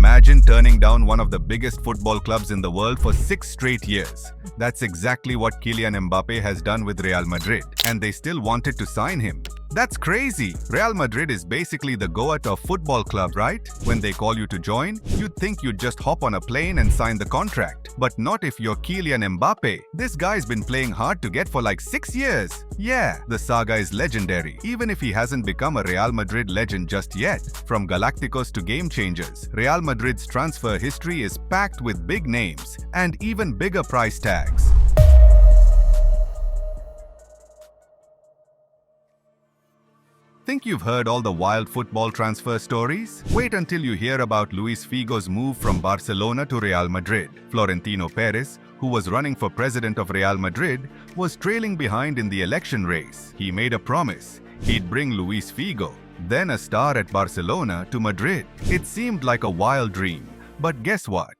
Imagine turning down one of the biggest football clubs in the world for 6 straight years. That's exactly what Kylian Mbappe has done with Real Madrid, and they still wanted to sign him. That's crazy! Real Madrid is basically the goat of football club, right? When they call you to join, you'd think you'd just hop on a plane and sign the contract. But not if you're Kylian Mbappe. This guy's been playing hard to get for like 6 years. Yeah, the Saga is legendary, even if he hasn't become a Real Madrid legend just yet. From Galacticos to game changers, Real Madrid's transfer history is packed with big names and even bigger price tags. Think you've heard all the wild football transfer stories? Wait until you hear about Luis Figo's move from Barcelona to Real Madrid. Florentino Perez, who was running for president of Real Madrid, was trailing behind in the election race. He made a promise. He'd bring Luis Figo, then a star at Barcelona, to Madrid. It seemed like a wild dream. But guess what?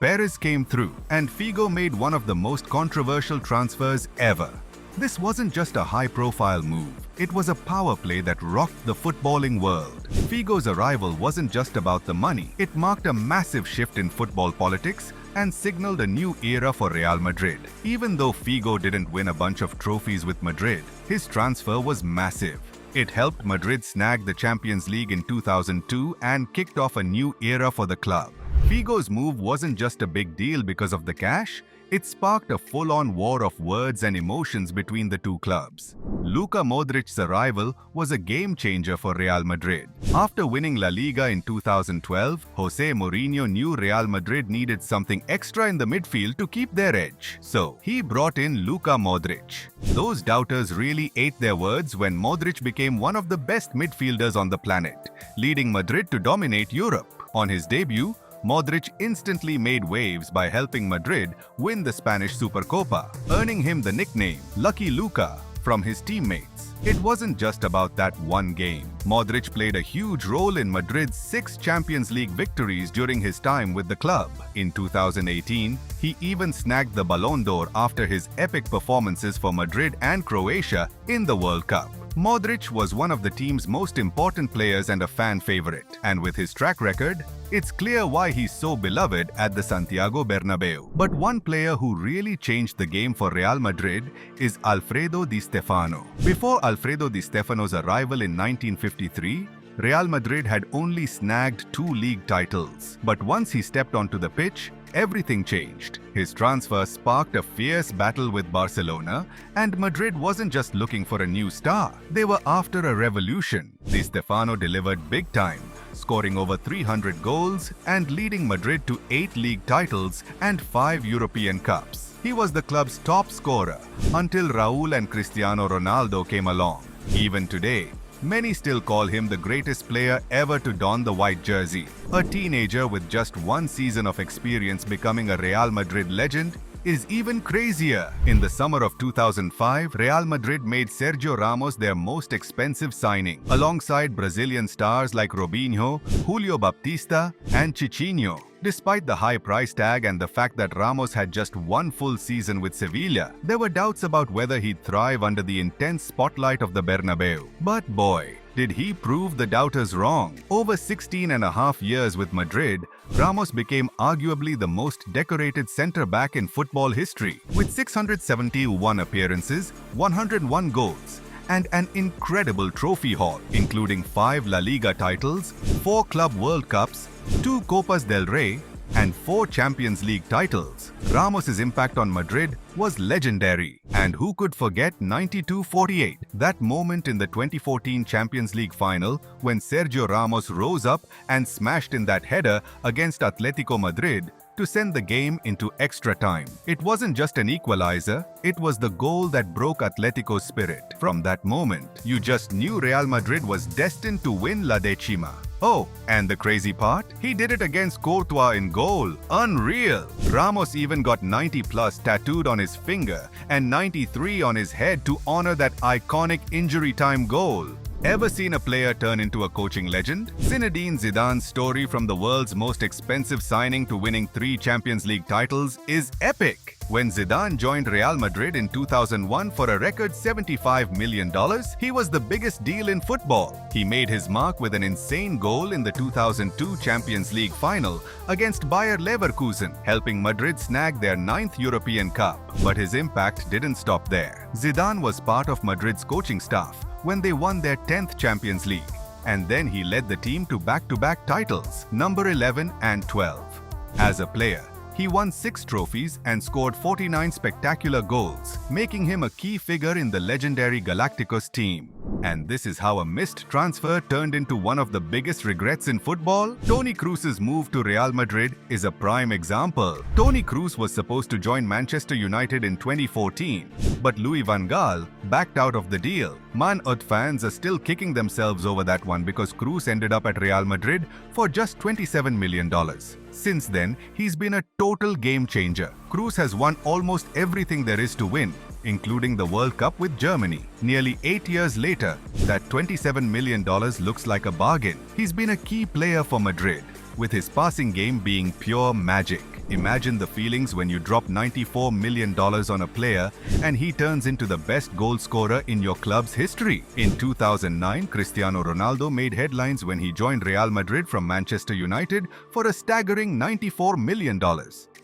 Perez came through, and Figo made one of the most controversial transfers ever. This wasn't just a high-profile move. It was a power play that rocked the footballing world. Figo's arrival wasn't just about the money. It marked a massive shift in football politics and signaled a new era for Real Madrid. Even though Figo didn't win a bunch of trophies with Madrid, his transfer was massive. It helped Madrid snag the Champions League in 2002 and kicked off a new era for the club. Figo's move wasn't just a big deal because of the cash. It sparked a full-on war of words and emotions between the two clubs. Luka Modric's arrival was a game-changer for Real Madrid. After winning La Liga in 2012, Jose Mourinho knew Real Madrid needed something extra in the midfield to keep their edge. So, he brought in Luka Modric. Those doubters really ate their words when Modric became one of the best midfielders on the planet, leading Madrid to dominate Europe. On his debut, Modric instantly made waves by helping Madrid win the Spanish Supercopa, earning him the nickname Lucky Luka from his teammates. It wasn't just about that one game. Modric played a huge role in Madrid's 6 Champions League victories during his time with the club. In 2018, he even snagged the Ballon d'Or after his epic performances for Madrid and Croatia in the World Cup. Modric was one of the team's most important players and a fan favorite. And with his track record, it's clear why he's so beloved at the Santiago Bernabeu. But one player who really changed the game for Real Madrid is Alfredo Di Stefano. Before Alfredo Di Stefano's arrival in 1953, Real Madrid had only snagged 2 league titles. But once he stepped onto the pitch, everything changed. His transfer sparked a fierce battle with Barcelona, and Madrid wasn't just looking for a new star. They were after a revolution. Di Stefano delivered big time, scoring over 300 goals and leading Madrid to 8 league titles and 5 European Cups. He was the club's top scorer until Raúl and Cristiano Ronaldo came along. Even today, many still call him the greatest player ever to don the white jersey. A teenager with just 1 season of experience becoming a Real Madrid legend is even crazier. In the summer of 2005, Real Madrid made Sergio Ramos their most expensive signing, alongside Brazilian stars like Robinho, Julio Baptista, and Chichinho. Despite the high price tag and the fact that Ramos had just 1 full season with Sevilla, there were doubts about whether he'd thrive under the intense spotlight of the Bernabeu. But boy, did he prove the doubters wrong. Over 16.5 years with Madrid, Ramos became arguably the most decorated centre-back in football history, with 671 appearances, 101 goals, and an incredible trophy haul, including 5 La Liga titles, 4 Club World Cups, 2 Copas del Rey, and 4 Champions League titles. Ramos's impact on Madrid was legendary. And who could forget 92-48, that moment in the 2014 Champions League final when Sergio Ramos rose up and smashed in that header against Atletico Madrid to send the game into extra time. It wasn't just an equalizer, it was the goal that broke Atletico's spirit. From that moment, you just knew Real Madrid was destined to win La Decima. Oh, and the crazy part? He did it against Courtois in goal. Unreal! Ramos even got 90+ tattooed on his finger and 93 on his head to honor that iconic injury time goal. Ever seen a player turn into a coaching legend? Zinedine Zidane's story from the world's most expensive signing to winning 3 Champions League titles is epic. When Zidane joined Real Madrid in 2001 for a record $75 million, he was the biggest deal in football. He made his mark with an insane goal in the 2002 Champions League final against Bayer Leverkusen, helping Madrid snag their 9th European Cup. But his impact didn't stop there. Zidane was part of Madrid's coaching staff when they won their 10th Champions League, and then he led the team to back-to-back titles, number 11 and 12. As a player, he won 6 trophies and scored 49 spectacular goals, making him a key figure in the legendary Galacticos team. And this is how a missed transfer turned into one of the biggest regrets in football. Toni Kroos's move to Real Madrid is a prime example. Toni Kroos was supposed to join Manchester United in 2014, but Louis van Gaal backed out of the deal. Man Ut fans are still kicking themselves over that one because Kroos ended up at Real Madrid for just $27 million. Since then, he's been a total game changer. Kroos has won almost everything there is to win, including the World Cup with Germany. Nearly 8 years later, that $27 million looks like a bargain. He's been a key player for Madrid, with his passing game being pure magic. Imagine the feelings when you drop $94 million on a player and he turns into the best goal scorer in your club's history. In 2009, Cristiano Ronaldo made headlines when he joined Real Madrid from Manchester United for a staggering $94 million.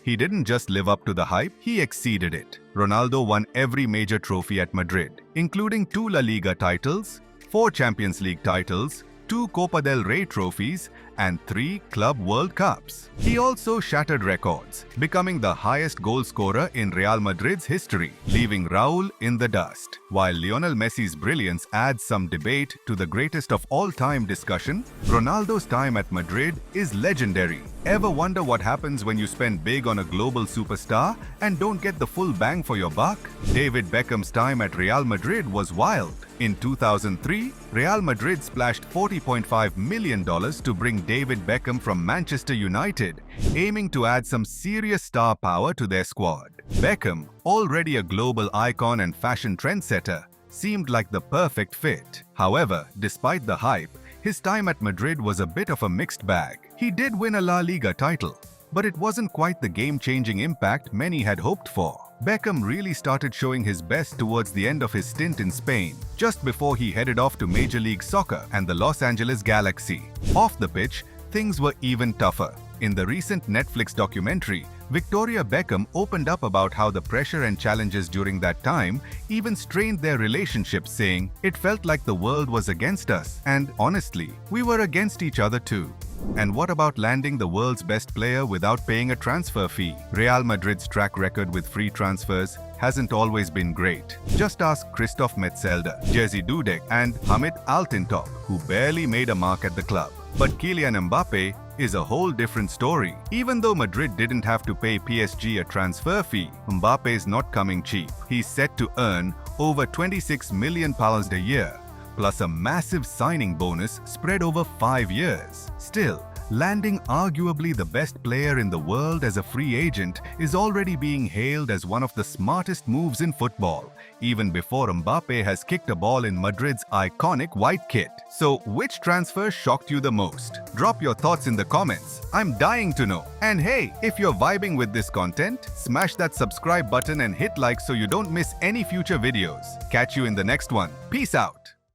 He didn't just live up to the hype, he exceeded it. Ronaldo won every major trophy at Madrid, including 2 La Liga titles, 4 Champions League titles, 2 Copa del Rey trophies, and 3 Club World Cups. He also shattered records, becoming the highest goal scorer in Real Madrid's history, leaving Raúl in the dust. While Lionel Messi's brilliance adds some debate to the greatest of all-time discussion, Ronaldo's time at Madrid is legendary. Ever wonder what happens when you spend big on a global superstar and don't get the full bang for your buck? David Beckham's time at Real Madrid was wild. In 2003, Real Madrid splashed $40.5 million to bring David Beckham from Manchester United, aiming to add some serious star power to their squad. Beckham, already a global icon and fashion trendsetter, seemed like the perfect fit. However, despite the hype, his time at Madrid was a bit of a mixed bag. He did win a La Liga title, but it wasn't quite the game-changing impact many had hoped for. Beckham really started showing his best towards the end of his stint in Spain, just before he headed off to Major League Soccer and the Los Angeles Galaxy. Off the pitch, things were even tougher. In the recent Netflix documentary, Victoria Beckham opened up about how the pressure and challenges during that time even strained their relationship, saying, "It felt like the world was against us, and honestly, we were against each other too." And what about landing the world's best player without paying a transfer fee? Real Madrid's track record with free transfers hasn't always been great. Just ask Christoph Metzelder, Jerzy Dudek, and Hamid Altintop, who barely made a mark at the club. But Kylian Mbappe is a whole different story. Even though Madrid didn't have to pay PSG a transfer fee, Mbappe is not coming cheap. He's set to earn over £26 million a year, plus a massive signing bonus spread over 5 years. Still, landing arguably the best player in the world as a free agent is already being hailed as one of the smartest moves in football, even before Mbappe has kicked a ball in Madrid's iconic white kit. So, which transfer shocked you the most? Drop your thoughts in the comments. I'm dying to know. And hey, if you're vibing with this content, smash that subscribe button and hit like so you don't miss any future videos. Catch you in the next one. Peace out.